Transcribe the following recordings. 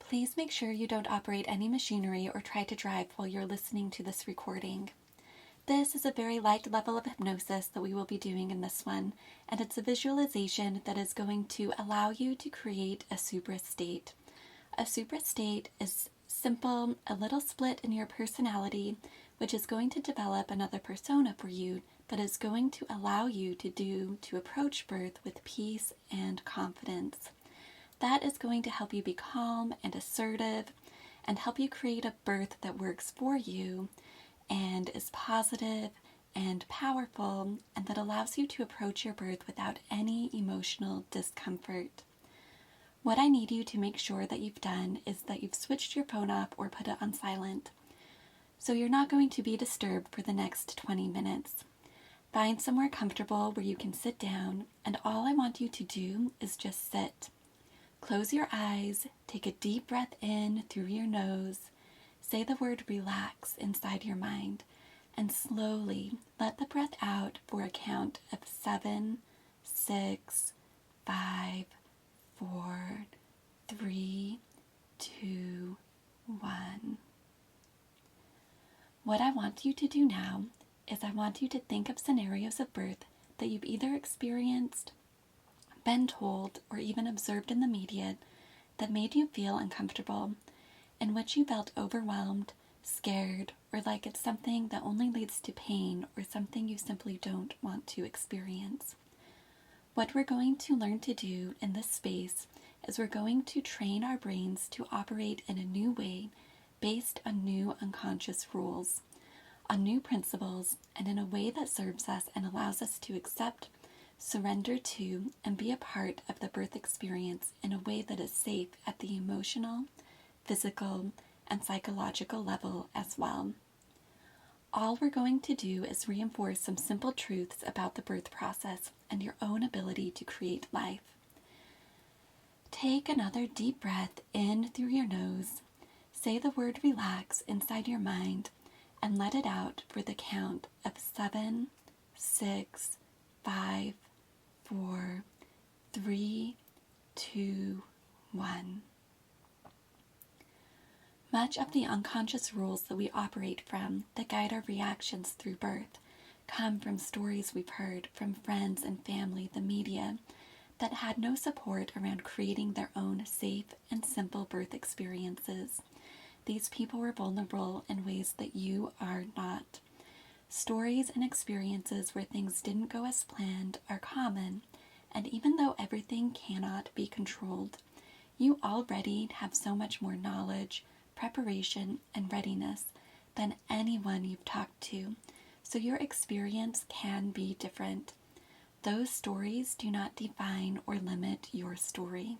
Please make sure you don't operate any machinery or try to drive while you're listening to this recording. This is a very light level of hypnosis that we will be doing in this one, and it's a visualization that is going to allow you to create a supra state. A supra state is simple, a little split in your personality, which is going to develop another persona for you that is going to allow you to approach birth with peace and confidence. That is going to help you be calm and assertive and help you create a birth that works for you and is positive and powerful and that allows you to approach your birth without any emotional discomfort. What I need you to make sure that you've done is that you've switched your phone off or put it on silent. So you're not going to be disturbed for the next 20 minutes. Find somewhere comfortable where you can sit down, and all I want you to do is just sit. Close your eyes, take a deep breath in through your nose, say the word relax inside your mind, and slowly let the breath out for a count of 7, 6, 5, 4, 3, 2, 1. What I want you to do now is I want you to think of scenarios of birth that you've either experienced, been told, or even observed in the media that made you feel uncomfortable, in which you felt overwhelmed, scared, or like it's something that only leads to pain or something you simply don't want to experience. What we're going to learn to do in this space is we're going to train our brains to operate in a new way based on new unconscious rules, on new principles, and in a way that serves us and allows us to accept, surrender to, and be a part of the birth experience in a way that is safe at the emotional, physical, and psychological level as well. All we're going to do is reinforce some simple truths about the birth process and your own ability to create life. Take another deep breath in through your nose, say the word relax inside your mind, and let it out for the count of 7, 6, 5, 4, 3, 2, 1. Much of the unconscious rules that we operate from that guide our reactions through birth come from stories we've heard from friends and family, the media, that had no support around creating their own safe and simple birth experiences. These people were vulnerable in ways that you are not. Stories and experiences where things didn't go as planned are common, and even though everything cannot be controlled, you already have so much more knowledge, preparation, and readiness than anyone you've talked to, so your experience can be different. Those stories do not define or limit your story.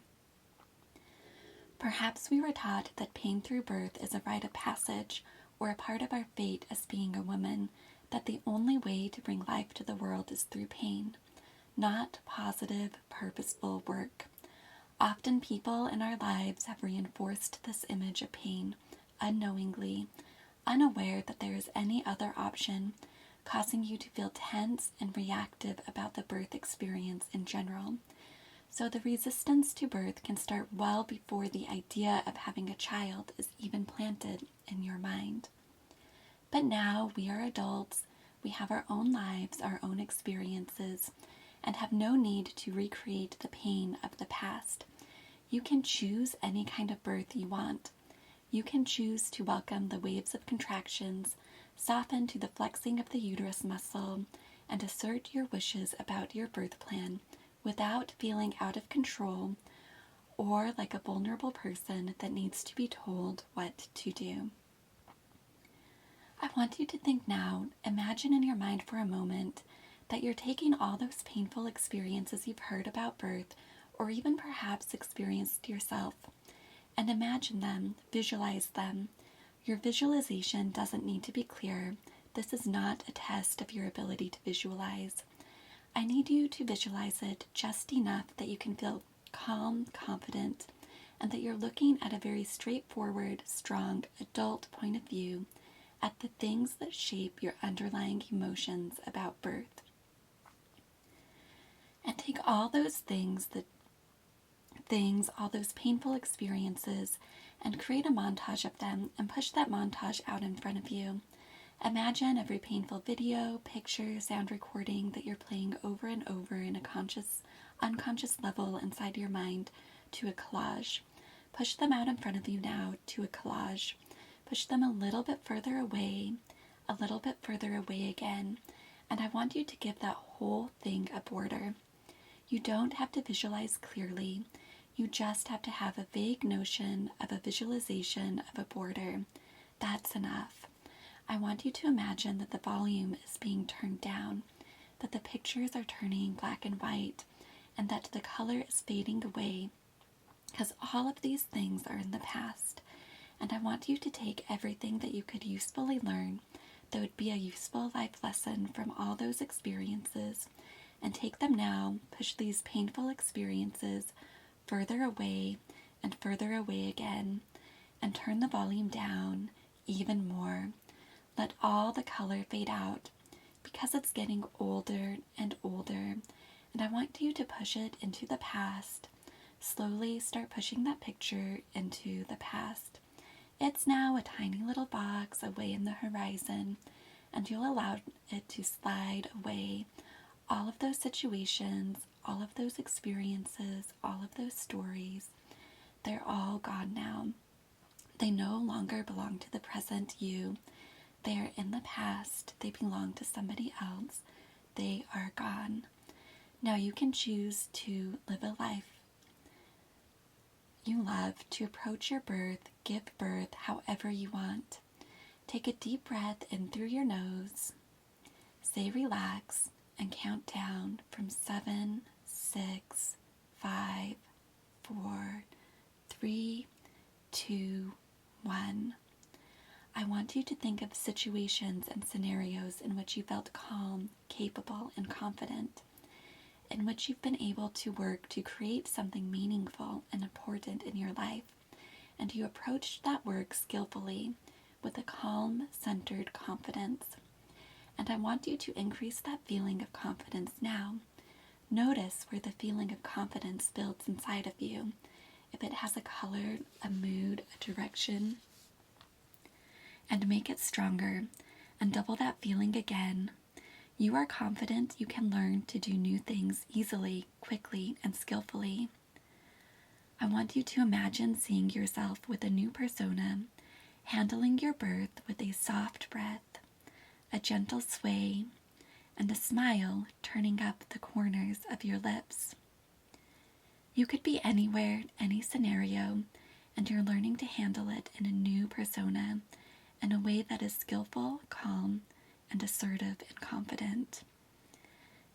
Perhaps we were taught that pain through birth is a rite of passage or a part of our fate as being a woman, that the only way to bring life to the world is through pain, not positive, purposeful work. Often people in our lives have reinforced this image of pain unknowingly, unaware that there is any other option, causing you to feel tense and reactive about the birth experience in general. So the resistance to birth can start well before the idea of having a child is even planted in your mind. But now we are adults, we have our own lives, our own experiences, and have no need to recreate the pain of the past. You can choose any kind of birth you want. You can choose to welcome the waves of contractions, soften to the flexing of the uterus muscle, and assert your wishes about your birth plan without feeling out of control or like a vulnerable person that needs to be told what to do. I want you to think now, imagine in your mind for a moment that you're taking all those painful experiences you've heard about birth or even perhaps experienced yourself, and imagine them, visualize them. Your visualization doesn't need to be clear. This is not a test of your ability to visualize. I need you to visualize it just enough that you can feel calm, confident, and that you're looking at a very straightforward, strong, adult point of view at the things that shape your underlying emotions about birth. And take all those things things, all those painful experiences, and create a montage of them and push that montage out in front of you. Imagine every painful video, picture, sound recording that you're playing over and over in a unconscious level inside your mind to a collage. Push them out in front of you now to a collage. Push them a little bit further away again, and I want you to give that whole thing a border. You don't have to visualize clearly. You just have to have a vague notion of a visualization of a border. That's enough. I want you to imagine that the volume is being turned down, that the pictures are turning black and white, and that the color is fading away, because all of these things are in the past. And I want you to take everything that you could usefully learn, that would be a useful life lesson from all those experiences, and take them now, push these painful experiences further away and further away again, and turn the volume down even more. Let all the color fade out, because it's getting older and older, and I want you to push it into the past. Slowly start pushing that picture into the past. It's now a tiny little box away in the horizon, and you'll allow it to slide away. All of those situations, all of those experiences, all of those stories, they're all gone now. They no longer belong to the present you. They are in the past. They belong to somebody else. They are gone. Now you can choose to live a life you love, to approach your birth, give birth however you want. Take a deep breath in through your nose. Say relax and count down from 7, 6, 5, 4, 3, 2, 1. I want you to think of situations and scenarios in which you felt calm, capable, and confident, in which you've been able to work to create something meaningful and important in your life, and you approached that work skillfully with a calm, centered confidence. And I want you to increase that feeling of confidence now. Notice where the feeling of confidence builds inside of you, if it has a color, a mood, a direction, and make it stronger, and double that feeling again. You are confident you can learn to do new things easily, quickly, and skillfully. I want you to imagine seeing yourself with a new persona, handling your birth with a soft breath, a gentle sway, and a smile turning up the corners of your lips. You could be anywhere, any scenario, and you're learning to handle it in a new persona, in a way that is skillful, calm, and assertive and confident.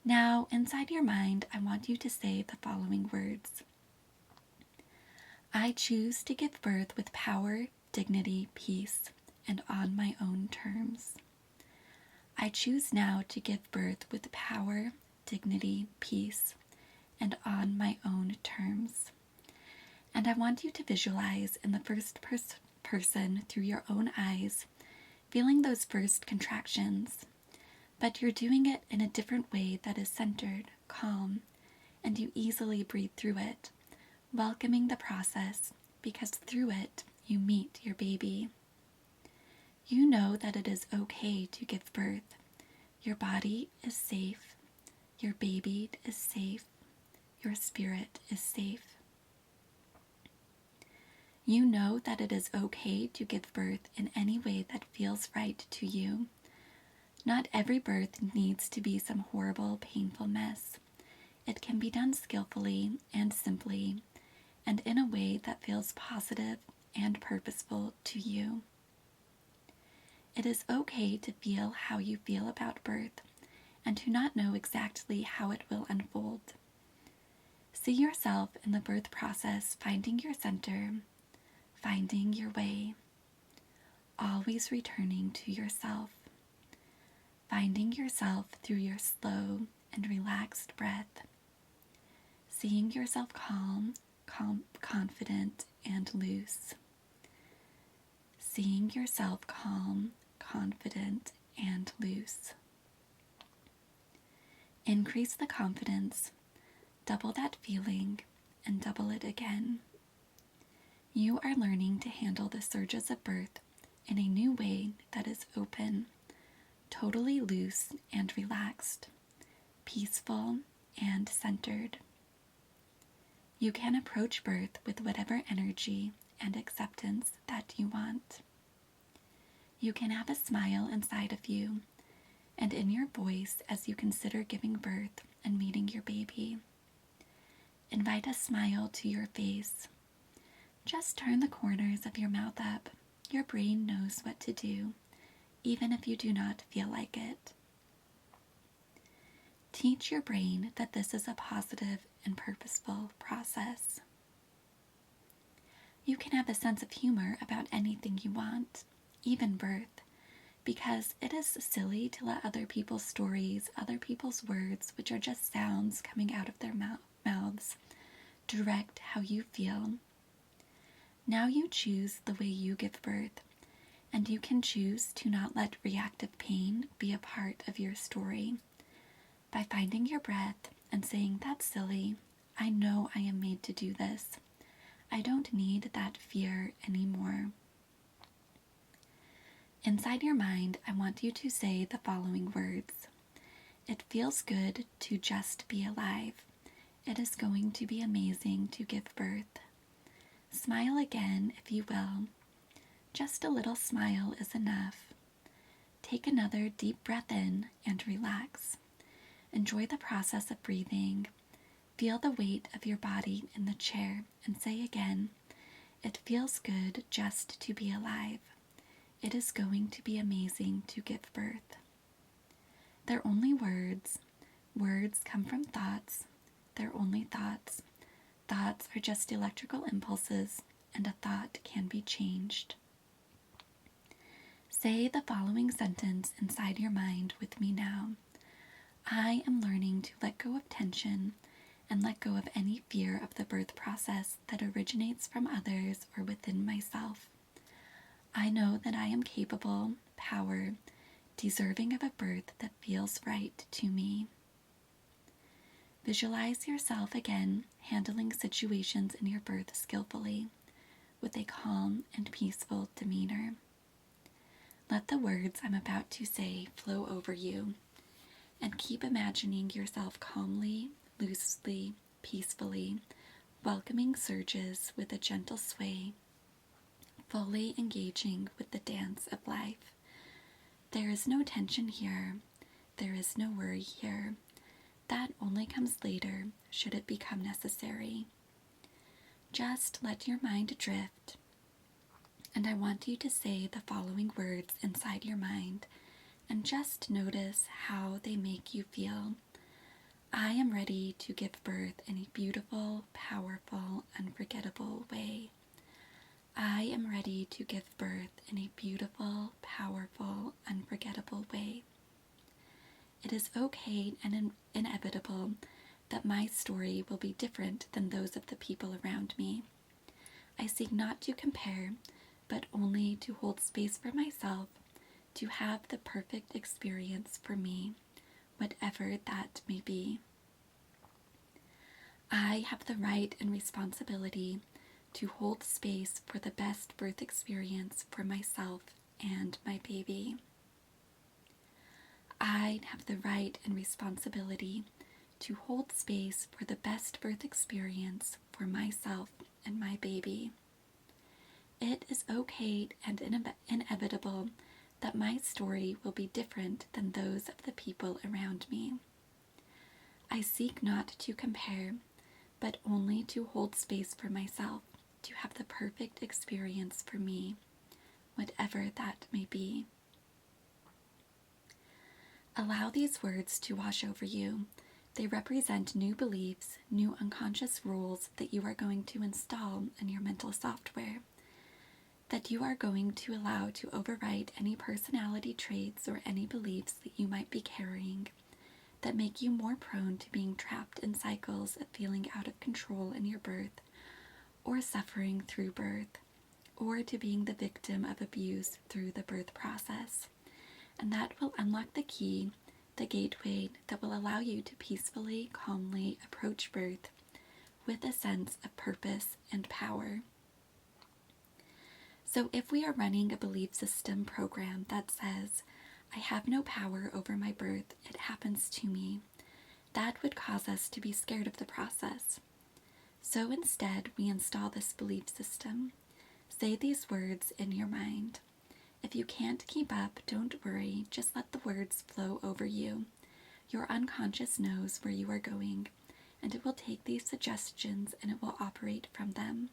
Now, inside your mind, I want you to say the following words. I choose to give birth with power, dignity, peace, and on my own terms. I choose now to give birth with power, dignity, peace, and on my own terms. And I want you to visualize in the first person through your own eyes, feeling those first contractions, but you're doing it in a different way that is centered, calm, and you easily breathe through it, welcoming the process, because through it you meet your baby. You know that it is okay to give birth. Your body is safe. Your baby is safe. Your spirit is safe. You know that it is okay to give birth in any way that feels right to you. Not every birth needs to be some horrible, painful mess. It can be done skillfully and simply, and in a way that feels positive and purposeful to you. It is okay to feel how you feel about birth, and to not know exactly how it will unfold. See yourself in the birth process, finding your center, finding your way, always returning to yourself, finding yourself through your slow and relaxed breath, seeing yourself calm, confident, and loose, seeing yourself calm, confident, and loose. Increase the confidence, double that feeling, and double it again. You are learning to handle the surges of birth in a new way that is open, totally loose and relaxed, peaceful and centered. You can approach birth with whatever energy and acceptance that you want. You can have a smile inside of you and in your voice as you consider giving birth and meeting your baby. Invite a smile to your face. Just turn the corners of your mouth up. Your brain knows what to do, even if you do not feel like it. Teach your brain that this is a positive and purposeful process. You can have a sense of humor about anything you want, even birth, because it is silly to let other people's stories, other people's words, which are just sounds coming out of their mouths, direct how you feel. Now you choose the way you give birth, and you can choose to not let reactive pain be a part of your story. By finding your breath and saying, "That's silly. I know I am made to do this. I don't need that fear anymore." Inside your mind, I want you to say the following words. It feels good to just be alive. It is going to be amazing to give birth. Smile again if you will. Just a little smile is enough. Take another deep breath in and relax. Enjoy the process of breathing. Feel the weight of your body in the chair and say again, it feels good just to be alive. It is going to be amazing to give birth. They're only words. Words come from thoughts. They're only thoughts. Thoughts are just electrical impulses, and a thought can be changed. Say the following sentence inside your mind with me now. I am learning to let go of tension and let go of any fear of the birth process that originates from others or within myself. I know that I am capable, power, deserving of a birth that feels right to me. Visualize yourself again handling situations in your birth skillfully, with a calm and peaceful demeanor. Let the words I'm about to say flow over you, and keep imagining yourself calmly, loosely, peacefully, welcoming surges with a gentle sway, fully engaging with the dance of life. There is no tension here. There is no worry here. That only comes later, should it become necessary. Just let your mind drift, and I want you to say the following words inside your mind, and just notice how they make you feel. I am ready to give birth in a beautiful, powerful, unforgettable way. I am ready to give birth in a beautiful, powerful, unforgettable way. It is okay and inevitable that my story will be different than those of the people around me. I seek not to compare, but only to hold space for myself, to have the perfect experience for me, whatever that may be. I have the right and responsibility to hold space for the best birth experience for myself and my baby. I have the right and responsibility to hold space for the best birth experience for myself and my baby. It is okay and inevitable that my story will be different than those of the people around me. I seek not to compare, but only to hold space for myself, to have the perfect experience for me, whatever that may be. Allow these words to wash over you. They represent new beliefs, new unconscious rules that you are going to install in your mental software, that you are going to allow to overwrite any personality traits or any beliefs that you might be carrying that make you more prone to being trapped in cycles of feeling out of control in your birth, or suffering through birth, or to being the victim of abuse through the birth process. And that will unlock the key, the gateway that will allow you to peacefully, calmly approach birth with a sense of purpose and power. So if we are running a belief system program that says, I have no power over my birth, it happens to me, that would cause us to be scared of the process. So instead, we install this belief system. Say these words in your mind. If you can't keep up, don't worry, just let the words flow over you. Your unconscious knows where you are going, and it will take these suggestions and it will operate from them.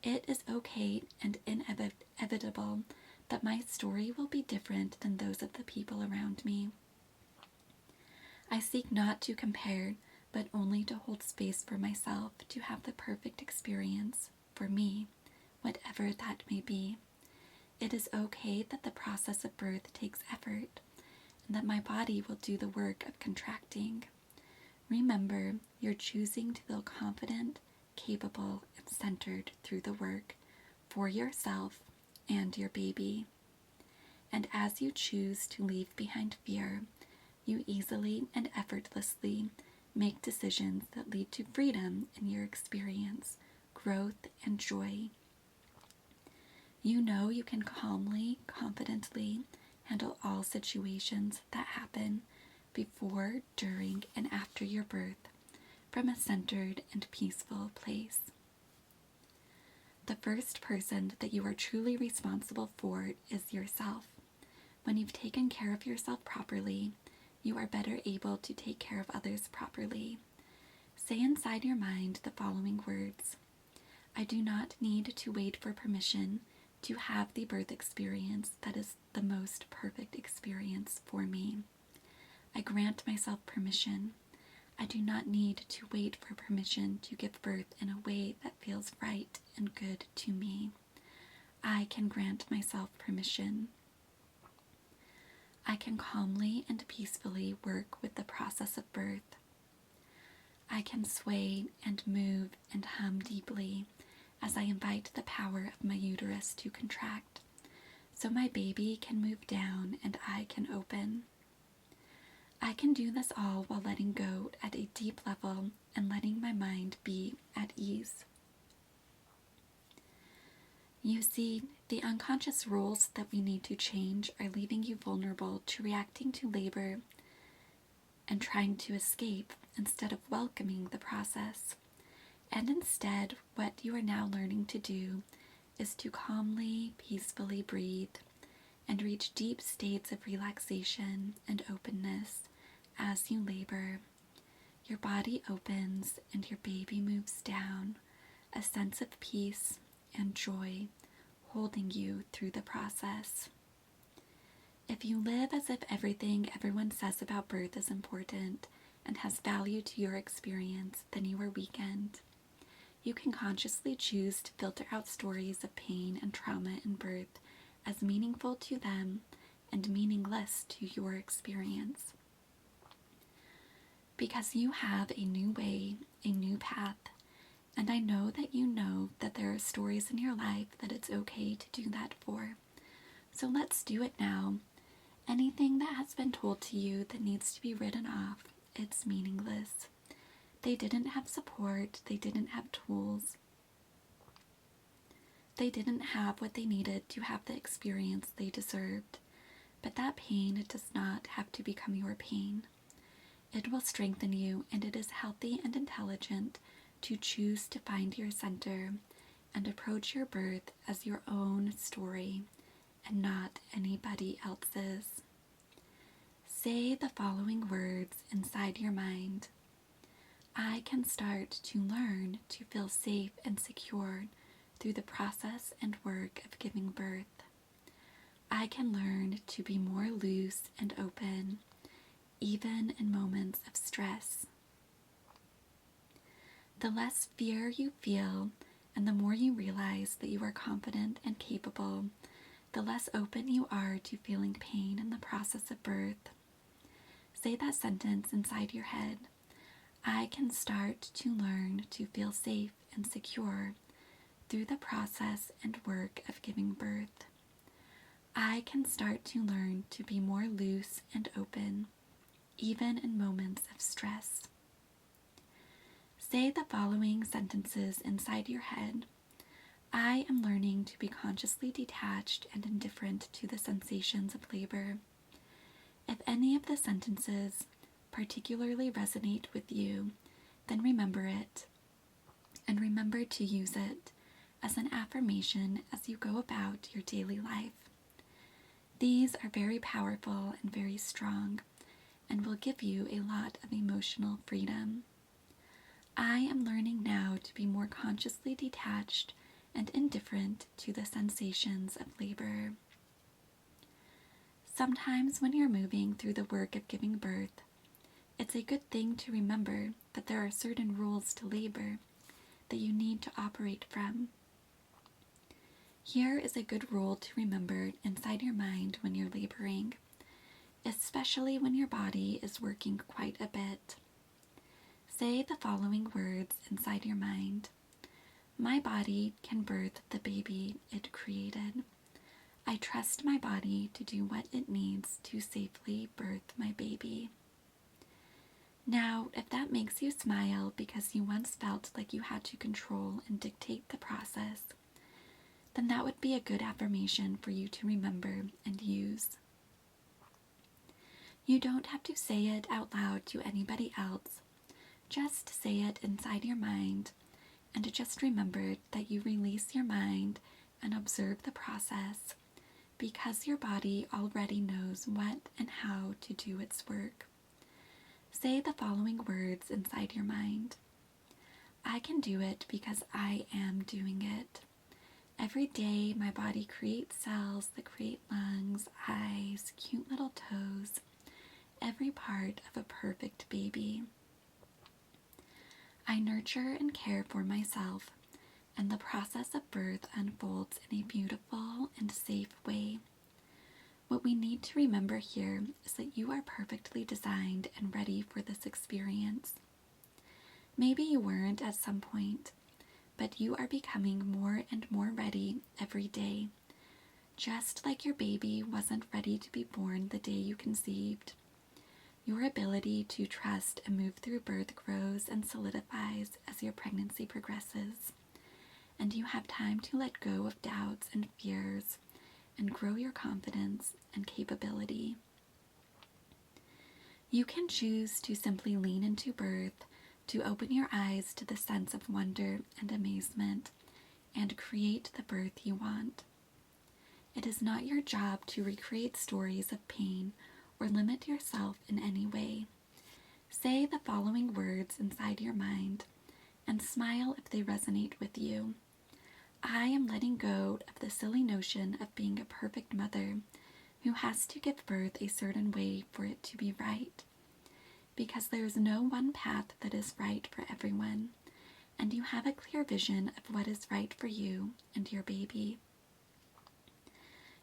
It is okay and inevitable that my story will be different than those of the people around me. I seek not to compare, but only to hold space for myself to have the perfect experience for me, whatever that may be. It is okay that the process of birth takes effort, and that my body will do the work of contracting. Remember, you're choosing to feel confident, capable, and centered through the work for yourself and your baby. And as you choose to leave behind fear, you easily and effortlessly make decisions that lead to freedom in your experience, growth, and joy. You know you can calmly, confidently handle all situations that happen before, during, and after your birth from a centered and peaceful place. The first person that you are truly responsible for is yourself. When you've taken care of yourself properly, you are better able to take care of others properly. Say inside your mind the following words. I do not need to wait for permission to have the birth experience that is the most perfect experience for me. I grant myself permission. I do not need to wait for permission to give birth in a way that feels right and good to me. I can grant myself permission. I can calmly and peacefully work with the process of birth. I can sway and move and hum deeply as I invite the power of my uterus to contract, so my baby can move down and I can open. I can do this all while letting go at a deep level and letting my mind be at ease. You see, the unconscious rules that we need to change are leaving you vulnerable to reacting to labor and trying to escape instead of welcoming the process. And instead, what you are now learning to do is to calmly, peacefully breathe and reach deep states of relaxation and openness as you labor. Your body opens and your baby moves down, a sense of peace and joy holding you through the process. If you live as if everything everyone says about birth is important and has value to your experience, then you are weakened. You can consciously choose to filter out stories of pain and trauma in birth as meaningful to them and meaningless to your experience. Because you have a new way, a new path, and I know that there are stories in your life that it's okay to do that for. So let's do it now. Anything that has been told to you that needs to be written off, it's meaningless. They didn't have support, they didn't have tools. They didn't have what they needed to have the experience they deserved. But that pain does not have to become your pain. It will strengthen you, and it is healthy and intelligent to choose to find your center and approach your birth as your own story and not anybody else's. Say the following words inside your mind. I can start to learn to feel safe and secure through the process and work of giving birth. I can learn to be more loose and open, even in moments of stress. The less fear you feel, and the more you realize that you are confident and capable, the less open you are to feeling pain in the process of birth. Say that sentence inside your head. I can start to learn to feel safe and secure through the process and work of giving birth. I can start to learn to be more loose and open, even in moments of stress. Say the following sentences inside your head. I am learning to be consciously detached and indifferent to the sensations of labor. If any of the sentences particularly resonate with you, then remember it, and remember to use it as an affirmation as you go about your daily life. These are very powerful and very strong, and will give you a lot of emotional freedom. I am learning now to be more consciously detached and indifferent to the sensations of labor. Sometimes when you're moving through the work of giving birth, it's a good thing to remember that there are certain rules to labor that you need to operate from. Here is a good rule to remember inside your mind when you're laboring, especially when your body is working quite a bit. Say the following words inside your mind. My body can birth the baby it created. I trust my body to do what it needs to safely birth my baby. Now, if that makes you smile because you once felt like you had to control and dictate the process, then that would be a good affirmation for you to remember and use. You don't have to say it out loud to anybody else. Just say it inside your mind, and just remember that you release your mind and observe the process, because your body already knows what and how to do its work. Say the following words inside your mind. I can do it because I am doing it. Every day my body creates cells that create lungs, eyes, cute little toes, every part of a perfect baby. I nurture and care for myself, and the process of birth unfolds in a beautiful and safe way. What we need to remember here is that you are perfectly designed and ready for this experience. Maybe you weren't at some point, but you are becoming more and more ready every day, just like your baby wasn't ready to be born the day you conceived. Your ability to trust and move through birth grows and solidifies as your pregnancy progresses, and you have time to let go of doubts and fears and grow your confidence and capability. You can choose to simply lean into birth, to open your eyes to the sense of wonder and amazement, and create the birth you want. It is not your job to recreate stories of pain or limit yourself in any way. Say the following words inside your mind, and smile if they resonate with you. I am letting go of the silly notion of being a perfect mother who has to give birth a certain way for it to be right, because there is no one path that is right for everyone, and you have a clear vision of what is right for you and your baby.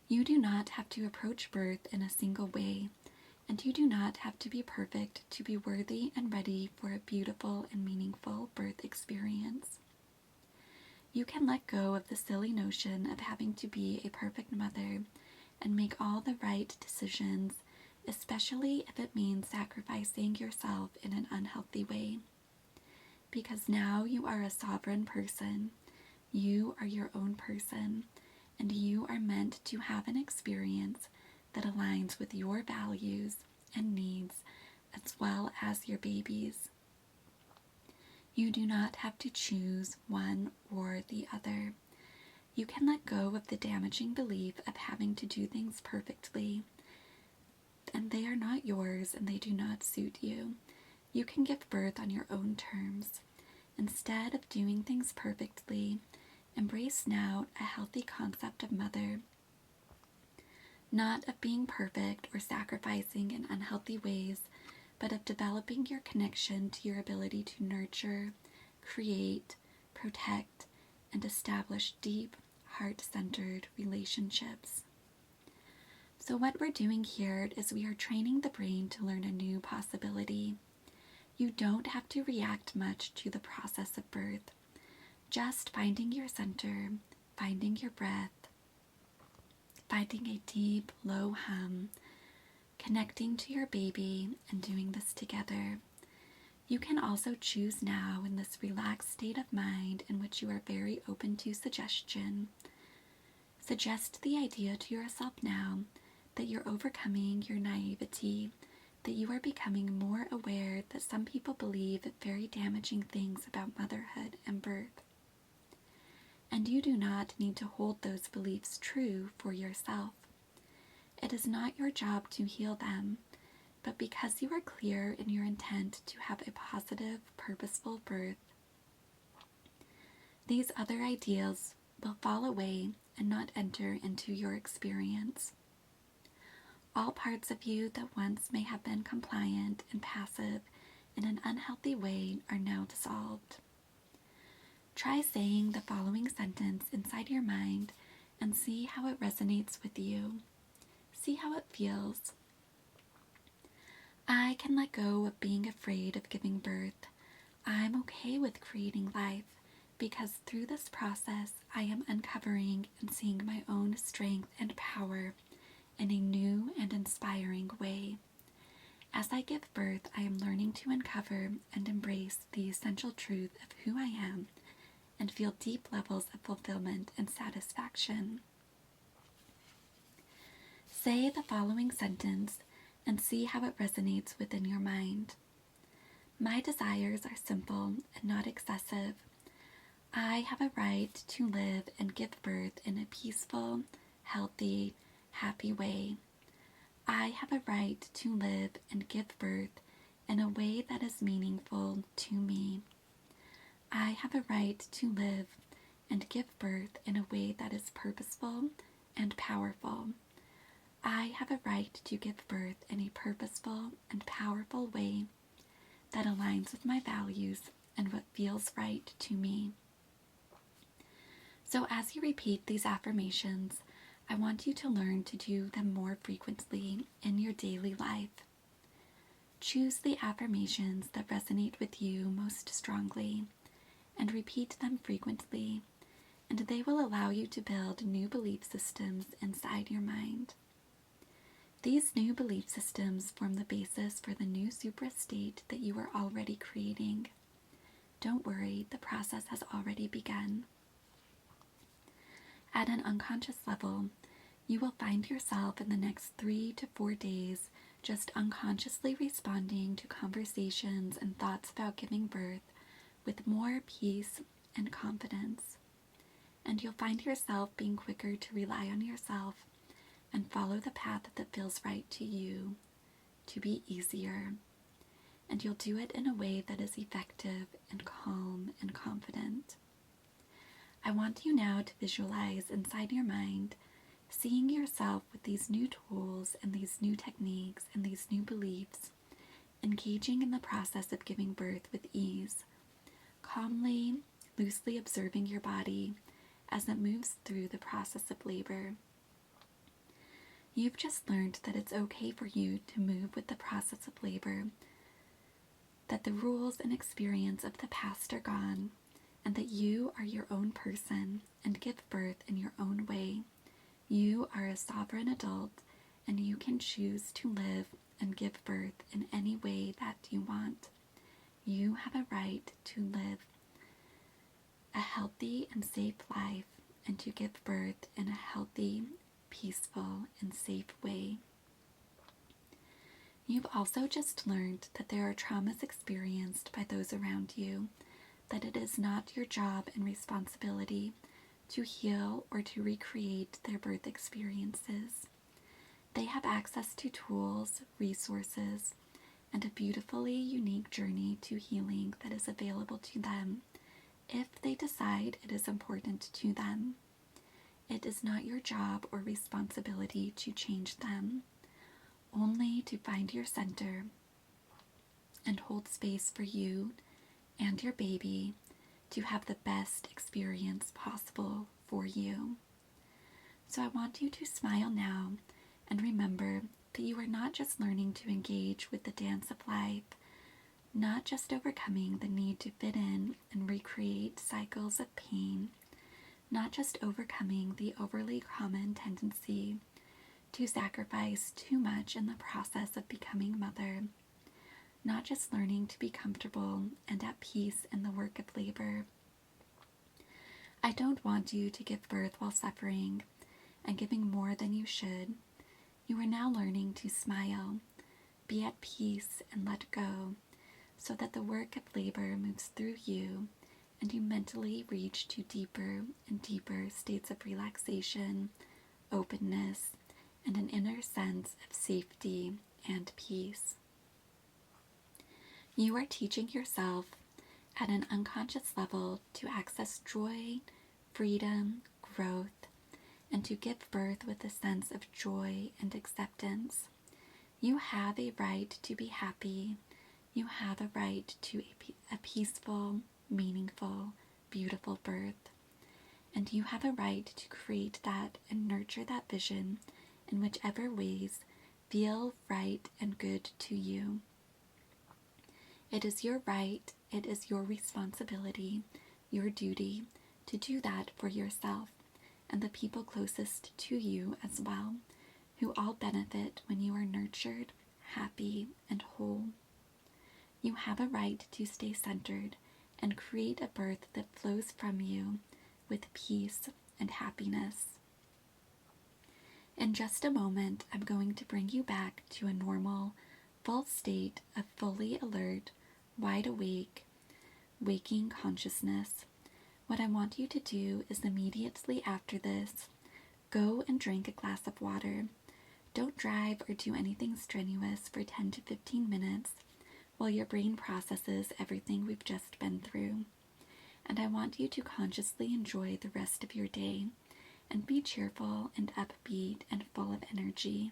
You do not have to approach birth in a single way, and you do not have to be perfect to be worthy and ready for a beautiful and meaningful birth experience. You can let go of the silly notion of having to be a perfect mother and make all the right decisions, especially if it means sacrificing yourself in an unhealthy way. Because now you are a sovereign person. You are your own person, and you are meant to have an experience that aligns with your values and needs as well as your baby's. You do not have to choose one or the other. You can let go of the damaging belief of having to do things perfectly, and they are not yours and they do not suit you. You can give birth on your own terms. Instead of doing things perfectly, embrace now a healthy concept of mother, not of being perfect or sacrificing in unhealthy ways, but of developing your connection to your ability to nurture, create, protect, and establish deep, heart-centered relationships. So what we're doing here is we are training the brain to learn a new possibility. You don't have to react much to the process of birth. Just finding your center, finding your breath, finding a deep, low hum, connecting to your baby and doing this together. You can also choose now, in this relaxed state of mind in which you are very open to suggestion, suggest the idea to yourself now that you're overcoming your naivety, that you are becoming more aware that some people believe very damaging things about motherhood and birth. And you do not need to hold those beliefs true for yourself. It is not your job to heal them, but because you are clear in your intent to have a positive, purposeful birth, these other ideas will fall away and not enter into your experience. All parts of you that once may have been compliant and passive in an unhealthy way are now dissolved. Try saying the following sentence inside your mind and see how it resonates with you. See how it feels. I can let go of being afraid of giving birth. I'm okay with creating life because through this process I am uncovering and seeing my own strength and power in a new and inspiring way. As I give birth, I am learning to uncover and embrace the essential truth of who I am and feel deep levels of fulfillment and satisfaction. Say the following sentence and see how it resonates within your mind. My desires are simple and not excessive. I have a right to live and give birth in a peaceful, healthy, happy way. I have a right to live and give birth in a way that is meaningful to me. I have a right to live and give birth in a way that is purposeful and powerful. I have a right to give birth in a purposeful and powerful way that aligns with my values and what feels right to me. So as you repeat these affirmations, I want you to learn to do them more frequently in your daily life. Choose the affirmations that resonate with you most strongly and repeat them frequently, and they will allow you to build new belief systems inside your mind. These new belief systems form the basis for the new supra state that you are already creating. Don't worry, the process has already begun. At an unconscious level, you will find yourself in the next 3 to 4 days just unconsciously responding to conversations and thoughts about giving birth with more peace and confidence. And you'll find yourself being quicker to rely on yourself and follow the path that feels right to you, to be easier. And you'll do it in a way that is effective and calm and confident. I want you now to visualize inside your mind, seeing yourself with these new tools and these new techniques and these new beliefs, engaging in the process of giving birth with ease, calmly, loosely observing your body as it moves through the process of labor. You've just learned that it's okay for you to move with the process of labor, that the rules and experience of the past are gone, and that you are your own person and give birth in your own way. You are a sovereign adult, and you can choose to live and give birth in any way that you want. You have a right to live a healthy and safe life and to give birth in a healthy, peaceful, and safe way. You've also just learned that there are traumas experienced by those around you, that it is not your job and responsibility to heal or to recreate their birth experiences. They have access to tools, resources, and a beautifully unique journey to healing that is available to them if they decide it is important to them. It is not your job or responsibility to change them, only to find your center and hold space for you and your baby to have the best experience possible for you. So I want you to smile now and remember that you are not just learning to engage with the dance of life, not just overcoming the need to fit in and recreate cycles of pain, not just overcoming the overly common tendency to sacrifice too much in the process of becoming mother, not just learning to be comfortable and at peace in the work of labor. I don't want you to give birth while suffering and giving more than you should. You are now learning to smile, be at peace, and let go, so that the work of labor moves through you and you mentally reach to deeper and deeper states of relaxation, openness, and an inner sense of safety and peace. You are teaching yourself at an unconscious level to access joy, freedom, growth, and to give birth with a sense of joy and acceptance. You have a right to be happy. You have a right to a peaceful, meaningful, beautiful birth. And you have a right to create that and nurture that vision in whichever ways feel right and good to you. It is your right, it is your responsibility, your duty to do that for yourself and the people closest to you as well, who all benefit when you are nurtured, happy, and whole. You have a right to stay centered and create a birth that flows from you with peace and happiness. In just a moment, I'm going to bring you back to a normal, full state of fully alert, wide awake, waking consciousness. What I want you to do is immediately after this, go and drink a glass of water. Don't drive or do anything strenuous for 10 to 15 minutes while your brain processes everything we've just been through. And I want you to consciously enjoy the rest of your day and be cheerful and upbeat and full of energy.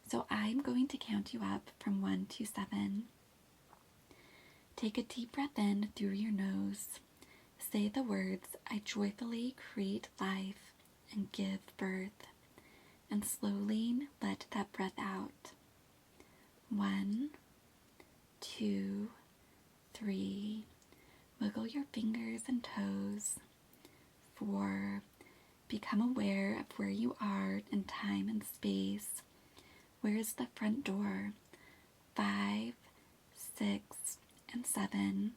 So I'm going to count you up from 1 to 7. Take a deep breath in through your nose. Say the words, I joyfully create life and give birth. And slowly let that breath out. 1, 2, 3. Wiggle your fingers and toes. 4. Become aware of where you are in time and space. Where is the front door? 5, 6, and 7.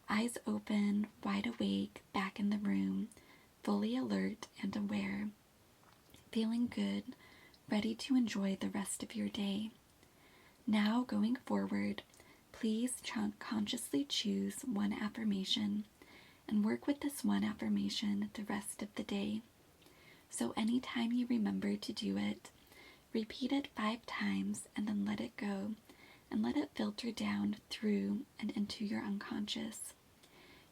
Eyes open, wide awake, back in the room, fully alert and aware. Feeling good, ready to enjoy the rest of your day. Now, going forward, please consciously choose one affirmation and work with this one affirmation the rest of the day. So anytime you remember to do it, repeat it 5 times and then let it go and let it filter down through and into your unconscious.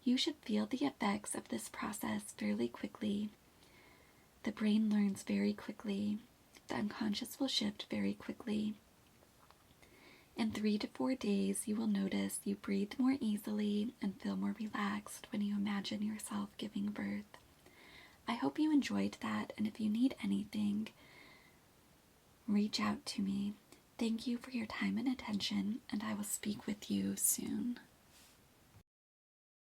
You should feel the effects of this process fairly quickly. The brain learns very quickly. The unconscious will shift very quickly. In 3 to 4 days, you will notice you breathe more easily and feel more relaxed when you imagine yourself giving birth. I hope you enjoyed that, and if you need anything, reach out to me. Thank you for your time and attention, and I will speak with you soon.